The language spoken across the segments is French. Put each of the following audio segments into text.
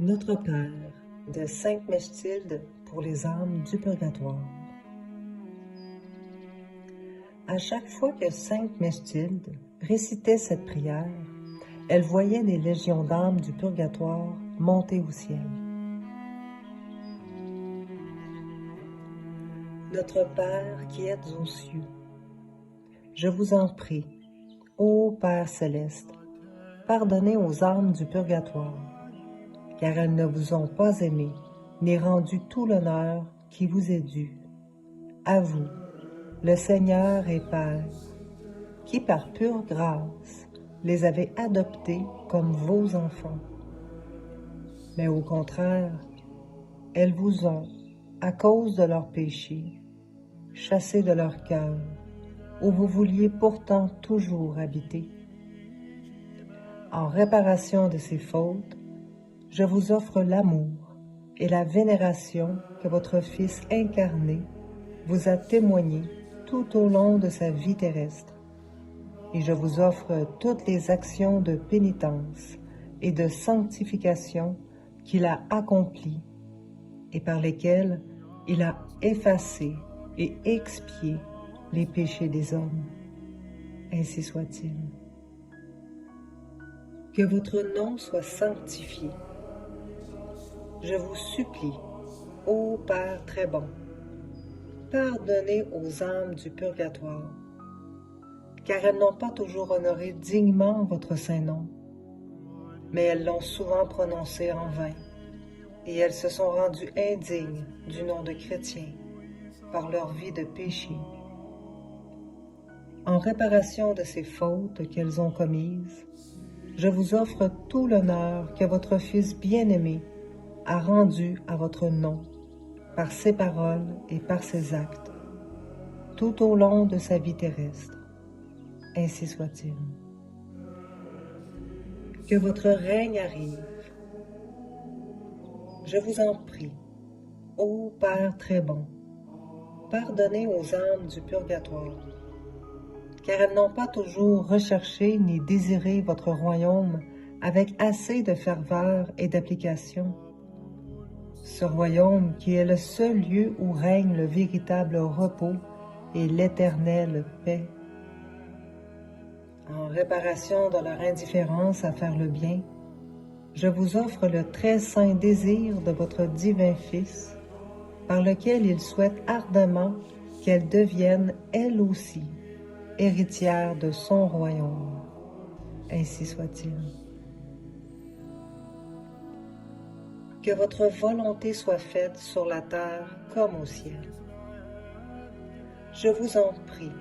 Notre Père, de Sainte Mechtilde pour les âmes du purgatoire. À chaque fois que Sainte Mechtilde récitait cette prière, elle voyait des légions d'âmes du purgatoire monter au ciel. Notre Père qui êtes aux cieux, je vous en prie, ô Père céleste, pardonnez aux âmes du purgatoire, car elles ne vous ont pas aimé, ni rendu tout l'honneur qui vous est dû. À vous, le Seigneur et Père, qui par pure grâce les avez adoptés comme vos enfants. Mais au contraire, elles vous ont, à cause de leurs péchés, chassés de leur cœur, où vous vouliez pourtant toujours habiter. En réparation de ces fautes, je vous offre l'amour et la vénération que votre Fils incarné vous a témoigné tout au long de sa vie terrestre. Et je vous offre toutes les actions de pénitence et de sanctification qu'il a accomplies et par lesquelles il a effacé et expié les péchés des hommes. Ainsi soit-il. Que votre nom soit sanctifié. Je vous supplie, ô Père très bon, pardonnez aux âmes du purgatoire, car elles n'ont pas toujours honoré dignement votre saint nom, mais elles l'ont souvent prononcé en vain, et elles se sont rendues indignes du nom de chrétiens par leur vie de péché. En réparation de ces fautes qu'elles ont commises, je vous offre tout l'honneur que votre Fils bien-aimé a rendu à votre nom, par ses paroles et par ses actes, tout au long de sa vie terrestre. Ainsi soit-il. Que votre règne arrive. Je vous en prie, ô Père très bon, pardonnez aux âmes du purgatoire, car elles n'ont pas toujours recherché ni désiré votre royaume avec assez de ferveur et d'application. Ce royaume qui est le seul lieu où règne le véritable repos et l'éternelle paix. En réparation de leur indifférence à faire le bien, je vous offre le très saint désir de votre divin Fils, par lequel il souhaite ardemment qu'elle devienne, elle aussi, héritière de son royaume. Ainsi soit-il. Que votre volonté soit faite sur la terre comme au ciel. Je vous en prie,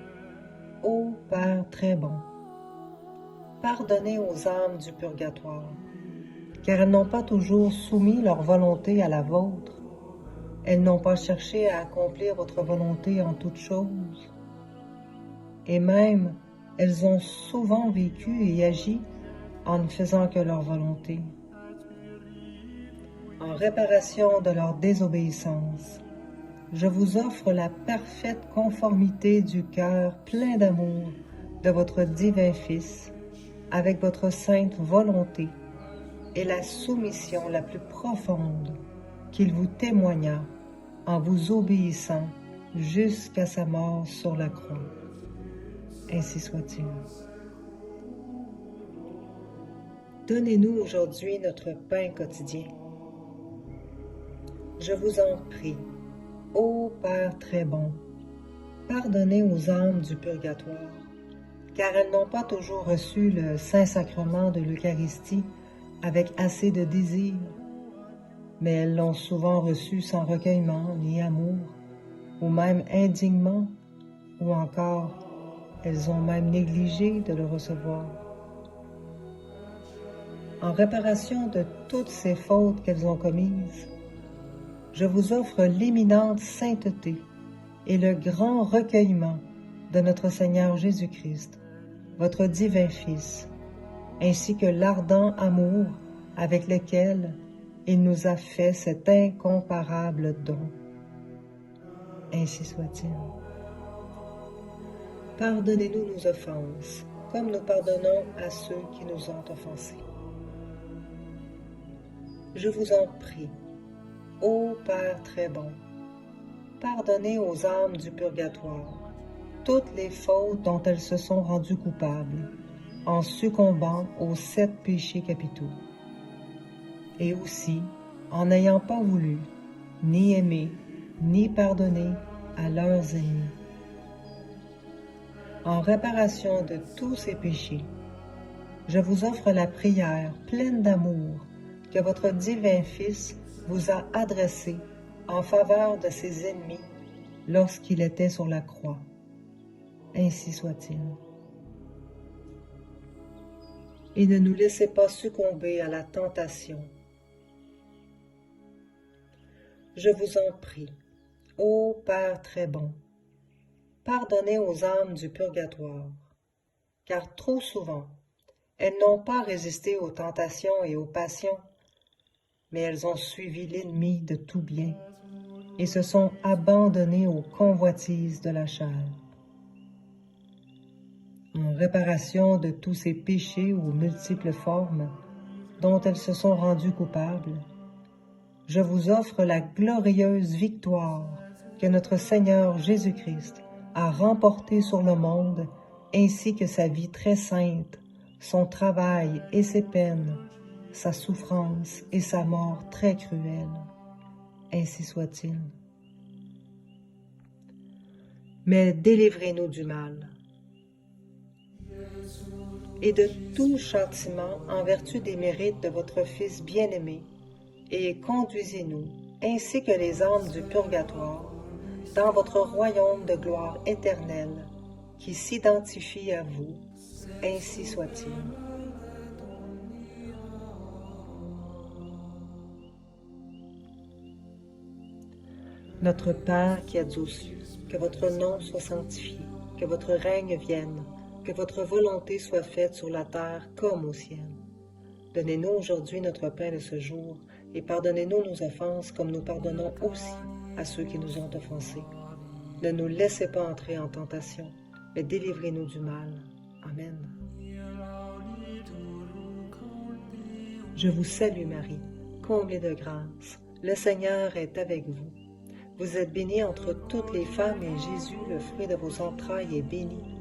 ô Père très bon, pardonnez aux âmes du purgatoire, car elles n'ont pas toujours soumis leur volonté à la vôtre. Elles n'ont pas cherché à accomplir votre volonté en toutes choses. Et même, elles ont souvent vécu et agi en ne faisant que leur volonté. En réparation de leur désobéissance, je vous offre la parfaite conformité du cœur plein d'amour de votre divin Fils avec votre sainte volonté et la soumission la plus profonde qu'il vous témoigna en vous obéissant jusqu'à sa mort sur la croix. Ainsi soit-il. Donnez-nous aujourd'hui notre pain quotidien. Je vous en prie, ô Père très bon, pardonnez aux âmes du purgatoire, car elles n'ont pas toujours reçu le Saint-Sacrement de l'Eucharistie avec assez de désir, mais elles l'ont souvent reçu sans recueillement ni amour, ou même indignement, ou encore elles ont même négligé de le recevoir. En réparation de toutes ces fautes qu'elles ont commises, je vous offre l'éminente sainteté et le grand recueillement de notre Seigneur Jésus-Christ, votre divin Fils, ainsi que l'ardent amour avec lequel il nous a fait cet incomparable don. Ainsi soit-il. Pardonnez-nous nos offenses, comme nous pardonnons à ceux qui nous ont offensés. je vous en prie, ô Père très bon, pardonnez aux âmes du purgatoire toutes les fautes dont elles se sont rendues coupables en succombant aux 7 péchés capitaux, et aussi en n'ayant pas voulu, ni aimé, ni pardonné à leurs ennemis. En réparation de tous ces péchés, je vous offre la prière pleine d'amour que votre divin Fils vous a adressée en faveur de ses ennemis lorsqu'il était sur la croix. Ainsi soit-il. Et ne nous laissez pas succomber à la tentation. Je vous en prie, ô Père très bon, pardonnez aux âmes du purgatoire, car trop souvent, elles n'ont pas résisté aux tentations et aux passions, mais elles ont suivi l'ennemi de tout bien et se sont abandonnées aux convoitises de la chair. En réparation de tous ces péchés aux multiples formes dont elles se sont rendues coupables, je vous offre la glorieuse victoire que notre Seigneur Jésus-Christ a remportée sur le monde, ainsi que sa vie très sainte, son travail et ses peines, sa souffrance et sa mort très cruelle. Ainsi soit-il. Mais délivrez-nous du mal et de tout châtiment en vertu des mérites de votre Fils bien-aimé, et conduisez-nous, ainsi que les âmes du purgatoire, dans votre royaume de gloire éternelle, qui s'identifie à vous. Ainsi soit-il. Notre Père qui êtes aux cieux, que votre nom soit sanctifié, que votre règne vienne, que votre volonté soit faite sur la terre comme au ciel. Donnez-nous aujourd'hui notre pain de ce jour, et pardonnez-nous nos offenses comme nous pardonnons aussi à ceux qui nous ont offensés. Ne nous laissez pas entrer en tentation, mais délivrez-nous du mal. Amen. Je vous salue Marie, comblée de grâce. Le Seigneur est avec vous. Vous êtes bénie entre toutes les femmes, et Jésus, le fruit de vos entrailles, est béni.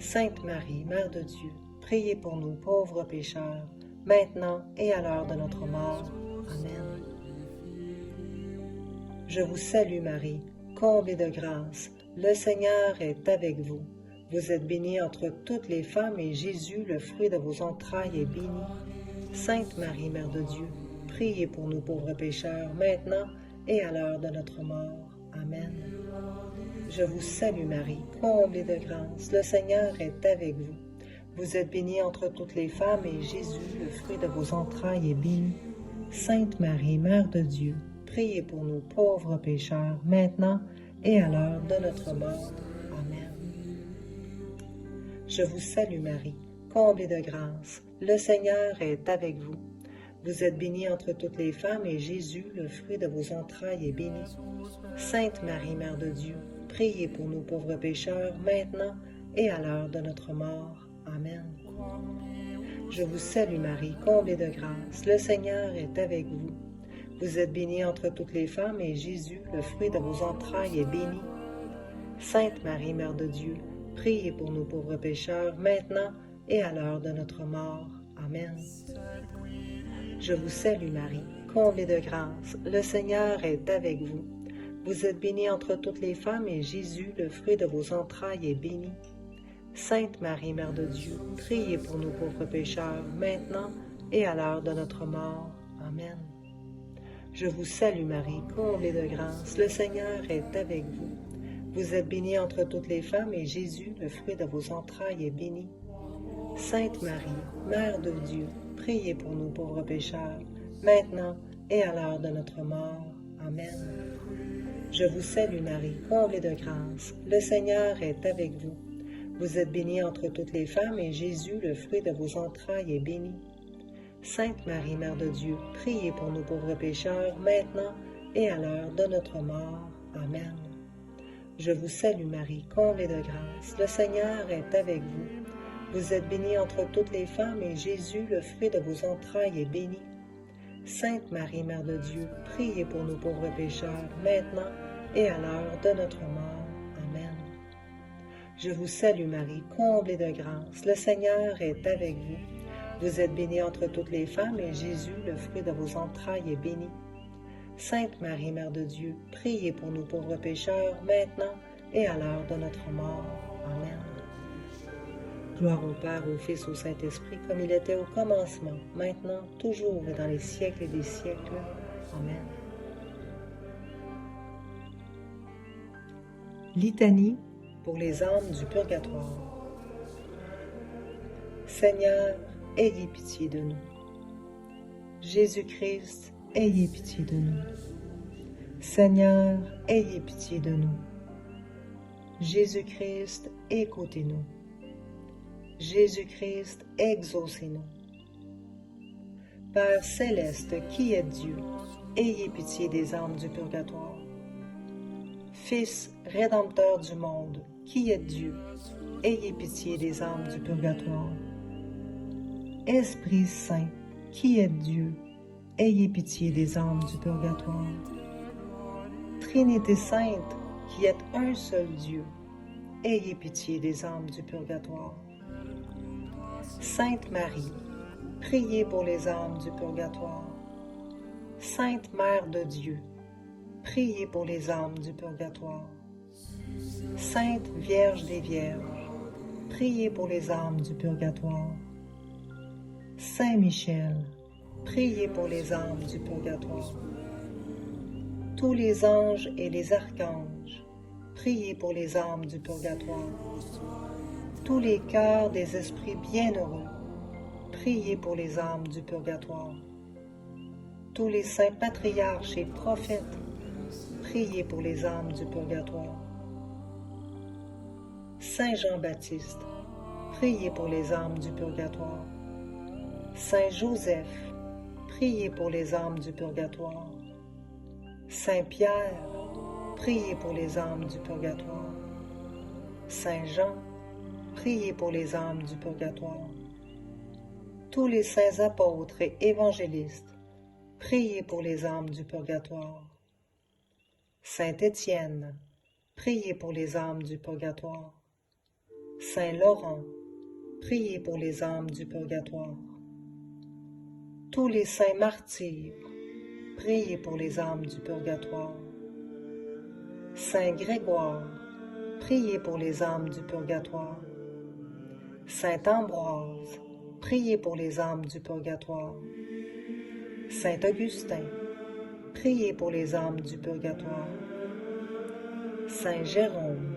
Sainte Marie, Mère de Dieu, priez pour nous pauvres pécheurs, maintenant et à l'heure de notre mort. Amen. Je vous salue Marie, comblée de grâce. Le Seigneur est avec vous. Vous êtes bénie entre toutes les femmes, et Jésus, le fruit de vos entrailles, est béni. Sainte Marie, Mère de Dieu, priez pour nous pauvres pécheurs, maintenant et à l'heure de notre mort. Amen. Je vous salue Marie, comblée de grâce. Le Seigneur est avec vous. Vous êtes bénie entre toutes les femmes, et Jésus, le fruit de vos entrailles, est béni. Sainte Marie, Mère de Dieu, priez pour nous pauvres pécheurs, maintenant et à l'heure de notre mort. Amen. Je vous salue Marie, comblée de grâce. Le Seigneur est avec vous. Vous êtes bénie entre toutes les femmes, et Jésus, le fruit de vos entrailles, est béni. Sainte Marie, Mère de Dieu, priez pour nous pauvres pécheurs, maintenant et à l'heure de notre mort. Amen. Je vous salue Marie, comblée de grâce. Le Seigneur est avec vous. Vous êtes bénie entre toutes les femmes, et Jésus, le fruit de vos entrailles, est béni. Sainte Marie, Mère de Dieu, priez pour nous pauvres pécheurs, maintenant et à l'heure de notre mort. Amen. Je vous salue Marie, comblée de grâce. Le Seigneur est avec vous. Vous êtes bénie entre toutes les femmes, et Jésus, le fruit de vos entrailles, est béni. Sainte Marie, Mère de Dieu, priez pour nous pauvres pécheurs, maintenant et à l'heure de notre mort. Amen. Je vous salue Marie, comblée de grâce. Le Seigneur est avec vous. Vous êtes bénie entre toutes les femmes, et Jésus, le fruit de vos entrailles, est béni. Sainte Marie, Mère de Dieu, priez pour nous pauvres pécheurs, maintenant et à l'heure de notre mort. Amen. Je vous salue Marie, comblée de grâce. Le Seigneur est avec vous. Vous êtes bénie entre toutes les femmes, et Jésus, le fruit de vos entrailles, est béni. Sainte Marie, Mère de Dieu, priez pour nous pauvres pécheurs, maintenant et à l'heure de notre mort. Amen. Je vous salue Marie, comblée de grâce. Le Seigneur est avec vous. Vous êtes bénie entre toutes les femmes, et Jésus, le fruit de vos entrailles, est béni. Sainte Marie, Mère de Dieu, priez pour nous pauvres pécheurs, maintenant et à l'heure de notre mort. Amen. Je vous salue Marie, comblée de grâce, le Seigneur est avec vous. Vous êtes bénie entre toutes les femmes, et Jésus, le fruit de vos entrailles, est béni. Sainte Marie, Mère de Dieu, priez pour nous pauvres pécheurs, maintenant et à l'heure de notre mort. Amen. Gloire au Père, au Fils, au Saint-Esprit, comme il était au commencement, maintenant, toujours et dans les siècles des siècles. Amen. Litanie pour les âmes du purgatoire. Seigneur, ayez pitié de nous. Jésus-Christ, ayez pitié de nous. Seigneur, ayez pitié de nous. Jésus-Christ, écoutez-nous. Jésus-Christ, exaucez-nous. Père céleste, qui est Dieu, ayez pitié des âmes du purgatoire. Fils rédempteur du monde, qui est Dieu, ayez pitié des âmes du purgatoire. Esprit Saint, qui est Dieu, ayez pitié des âmes du purgatoire. Trinité Sainte, qui est un seul Dieu, ayez pitié des âmes du purgatoire. Sainte Marie, priez pour les âmes du purgatoire. Sainte Mère de Dieu, priez pour les âmes du purgatoire. Sainte Vierge des Vierges, priez pour les âmes du purgatoire. Saint Michel, priez pour les âmes du purgatoire. Tous les anges et les archanges, priez pour les âmes du purgatoire. Tous les cœurs des esprits bienheureux, priez pour les âmes du purgatoire. Tous les saints patriarches et prophètes, priez pour les âmes du purgatoire. Saint Jean-Baptiste, priez pour les âmes du purgatoire. Saint Joseph, priez pour les âmes du purgatoire. Saint Pierre, priez pour les âmes du purgatoire. Saint Jean, priez pour les âmes du purgatoire. Tous les saints apôtres et évangélistes, priez pour les âmes du purgatoire. Saint Étienne, priez pour les âmes du purgatoire. Saint Laurent, priez pour les âmes du purgatoire. Tous les saints martyrs, priez pour les âmes du purgatoire. Saint Grégoire, priez pour les âmes du purgatoire. Saint Ambroise, priez pour les âmes du purgatoire. Saint Augustin, priez pour les âmes du purgatoire. Saint Jérôme,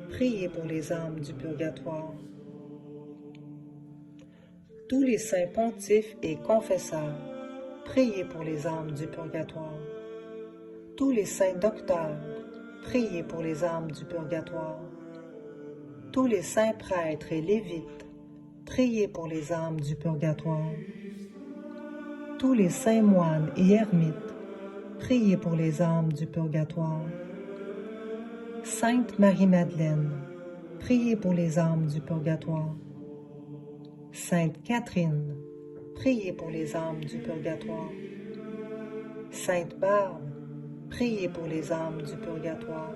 priez pour les âmes du purgatoire. Tous les saints pontifes et confesseurs, priez pour les âmes du purgatoire. Tous les saints docteurs, priez pour les âmes du purgatoire. Tous les saints prêtres et lévites, priez pour les âmes du purgatoire. Tous les saints moines et ermites, priez pour les âmes du purgatoire. Sainte Marie-Madeleine, priez pour les âmes du purgatoire. Sainte Catherine, priez pour les âmes du purgatoire. Sainte Barbe, priez pour les âmes du purgatoire.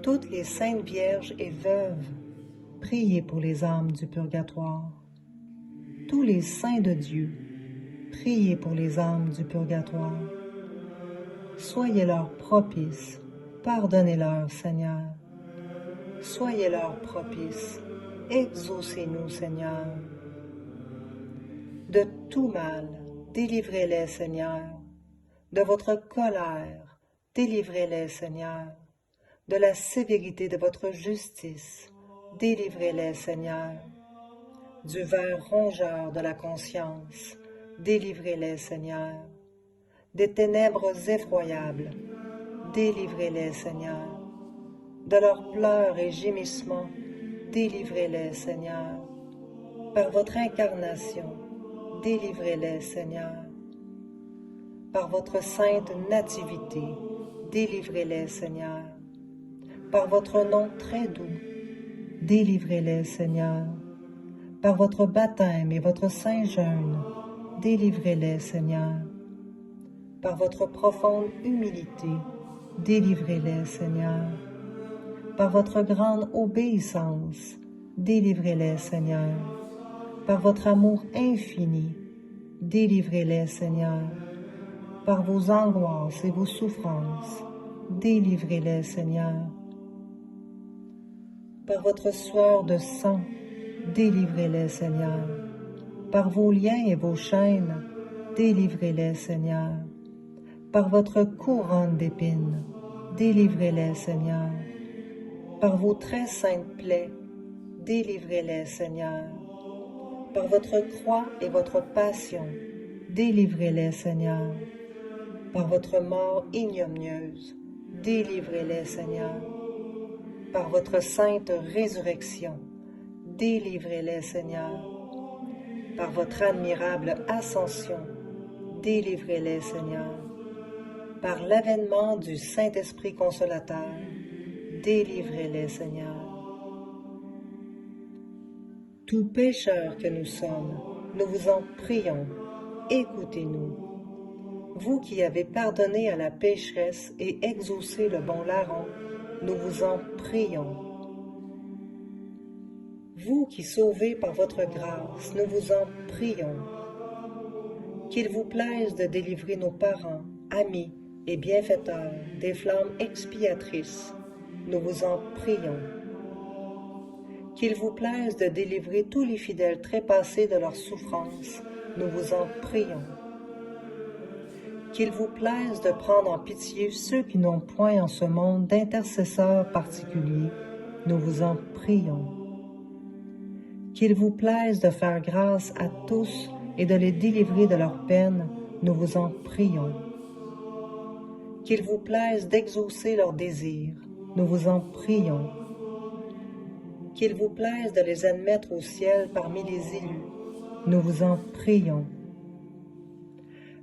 Toutes les saintes vierges et veuves, priez pour les âmes du purgatoire. Tous les saints de Dieu, priez pour les âmes du purgatoire. Soyez-leur propices, pardonnez-leur, Seigneur. Soyez-leur propices, exaucez-nous, Seigneur. De tout mal, délivrez-les, Seigneur. De votre colère, délivrez-les, Seigneur. De la sévérité de votre justice, délivrez-les, Seigneur. Du ver rongeur de la conscience, délivrez-les, Seigneur. Des ténèbres effroyables, délivrez-les, Seigneur. De leurs pleurs et gémissements, délivrez-les, Seigneur. Par votre incarnation, délivrez-les, Seigneur. Par votre sainte nativité, délivrez-les, Seigneur. Par votre nom très doux, délivrez-les, Seigneur. Par votre baptême et votre saint jeûne, délivrez-les, Seigneur. Par votre profonde humilité, délivrez-les, Seigneur. Par votre grande obéissance, délivrez-les, Seigneur. Par votre amour infini, délivrez-les, Seigneur. Par vos angoisses et vos souffrances, délivrez-les, Seigneur. Par votre sueur de sang, délivrez-les, Seigneur. Par vos liens et vos chaînes, délivrez-les, Seigneur. Par votre couronne d'épines, délivrez-les, Seigneur. Par vos très saintes plaies, délivrez-les, Seigneur. Par votre croix et votre passion, délivrez-les, Seigneur. Par votre mort ignominieuse, délivrez-les, Seigneur. Par votre sainte résurrection, délivrez-les, Seigneur. Par votre admirable ascension, délivrez-les, Seigneur. Par l'avènement du Saint-Esprit consolateur, délivrez-les, Seigneur. Tout pécheur que nous sommes, nous vous en prions, écoutez-nous. Vous qui avez pardonné à la pécheresse et exaucé le bon larron, nous vous en prions. Vous qui sauvez par votre grâce, nous vous en prions. Qu'il vous plaise de délivrer nos parents, amis et bienfaiteurs des flammes expiatrices, nous vous en prions. Qu'il vous plaise de délivrer tous les fidèles trépassés de leurs souffrances, nous vous en prions. Qu'il vous plaise de prendre en pitié ceux qui n'ont point en ce monde d'intercesseurs particuliers, nous vous en prions. Qu'il vous plaise de faire grâce à tous et de les délivrer de leurs peines, nous vous en prions. Qu'il vous plaise d'exaucer leurs désirs, nous vous en prions. Qu'il vous plaise de les admettre au ciel parmi les élus, nous vous en prions.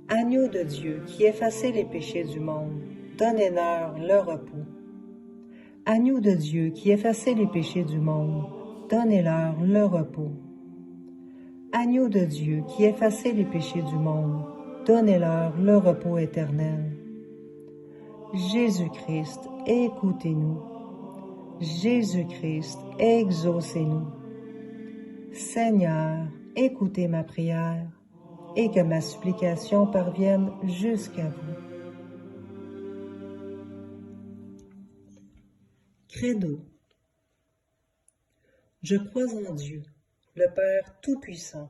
Agneau de Dieu qui effacez les péchés du monde, donnez-leur le repos. Agneau de Dieu qui effacez les péchés du monde, donnez-leur le repos. Agneau de Dieu qui effacez les péchés du monde, donnez-leur le repos éternel. Jésus-Christ, écoutez-nous. Jésus-Christ, exaucez-nous. Seigneur, écoutez ma prière et que ma supplication parvienne jusqu'à vous. Credo. Je crois en Dieu, le Père Tout-Puissant,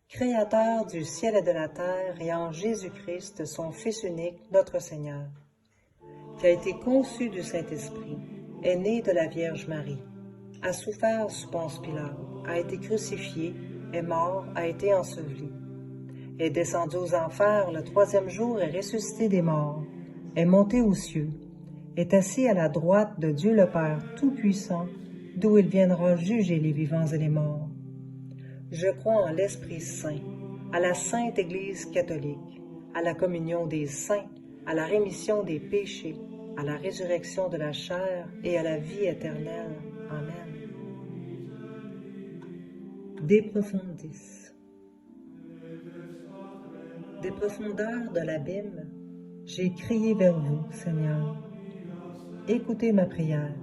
Créateur du ciel et de la terre, et en Jésus-Christ, son Fils unique, notre Seigneur, qui a été conçu du Saint-Esprit, est né de la Vierge Marie, a souffert sous Ponce Pilate, a été crucifié, est mort, a été enseveli, est descendu aux enfers, le troisième jour est ressuscité des morts, est monté aux cieux, est assis à la droite de Dieu le Père Tout-Puissant, d'où il viendra juger les vivants et les morts. Je crois en l'Esprit Saint, à la Sainte Église catholique, à la communion des saints, à la rémission des péchés, à la résurrection de la chair et à la vie éternelle. Amen. De profundis. Des profondeurs de l'abîme, j'ai crié vers vous, Seigneur. Écoutez ma prière.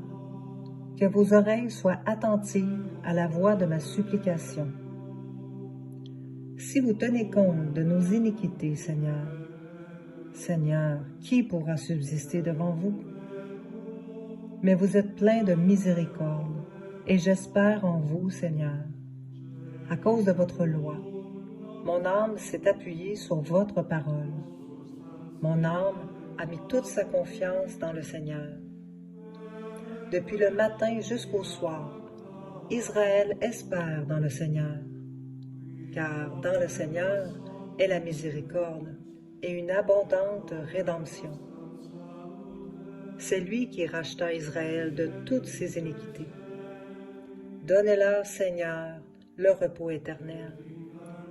Que vos oreilles soient attentives à la voix de ma supplication. Si vous tenez compte de nos iniquités, Seigneur, Seigneur, qui pourra subsister devant vous? Mais vous êtes plein de miséricorde, et j'espère en vous, Seigneur. À cause de votre loi, mon âme s'est appuyée sur votre parole. Mon âme a mis toute sa confiance dans le Seigneur. Depuis le matin jusqu'au soir, Israël espère dans le Seigneur, car dans le Seigneur est la miséricorde et une abondante rédemption. C'est lui qui racheta Israël de toutes ses iniquités. Donnez-leur, Seigneur, le repos éternel,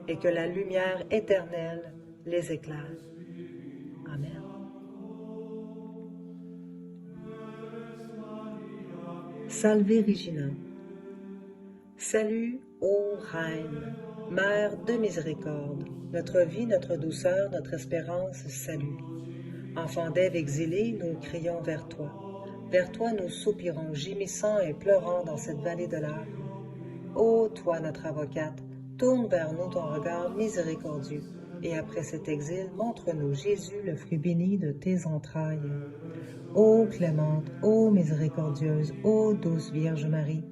et que la lumière éternelle les éclaire. Amen. Salve Regina. Salut, ô Reine, Mère de miséricorde, notre vie, notre douceur, notre espérance, salut. Enfants d'Ève exilés, nous crions vers toi. Vers toi nous soupirons, gémissant et pleurant dans cette vallée de larmes. Ô toi, notre avocate, tourne vers nous ton regard miséricordieux, et après cet exil, montre-nous Jésus, le fruit béni de tes entrailles. Ô clémente, ô miséricordieuse, ô douce Vierge Marie,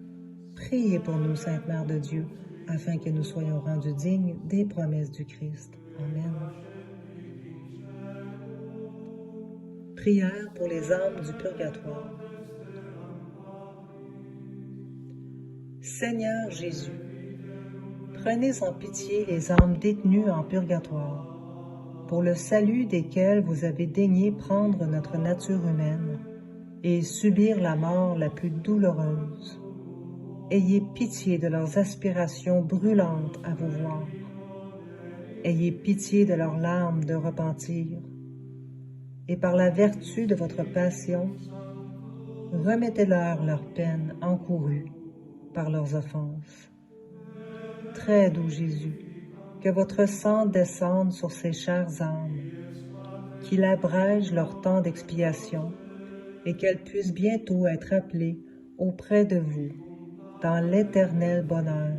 priez pour nous, Sainte Mère de Dieu, afin que nous soyons rendus dignes des promesses du Christ. Amen. Prière pour les âmes du purgatoire. Seigneur Jésus, prenez en pitié les âmes détenues en purgatoire, pour le salut desquelles vous avez daigné prendre notre nature humaine et subir la mort la plus douloureuse. Ayez pitié de leurs aspirations brûlantes à vous voir. Ayez pitié de leurs larmes de repentir, et par la vertu de votre passion, remettez-leur leur peine encourue par leurs offenses. Très doux Jésus, que votre sang descende sur ces chères âmes, qu'il abrège leur temps d'expiation et qu'elles puissent bientôt être appelées auprès de vous dans l'éternel bonheur.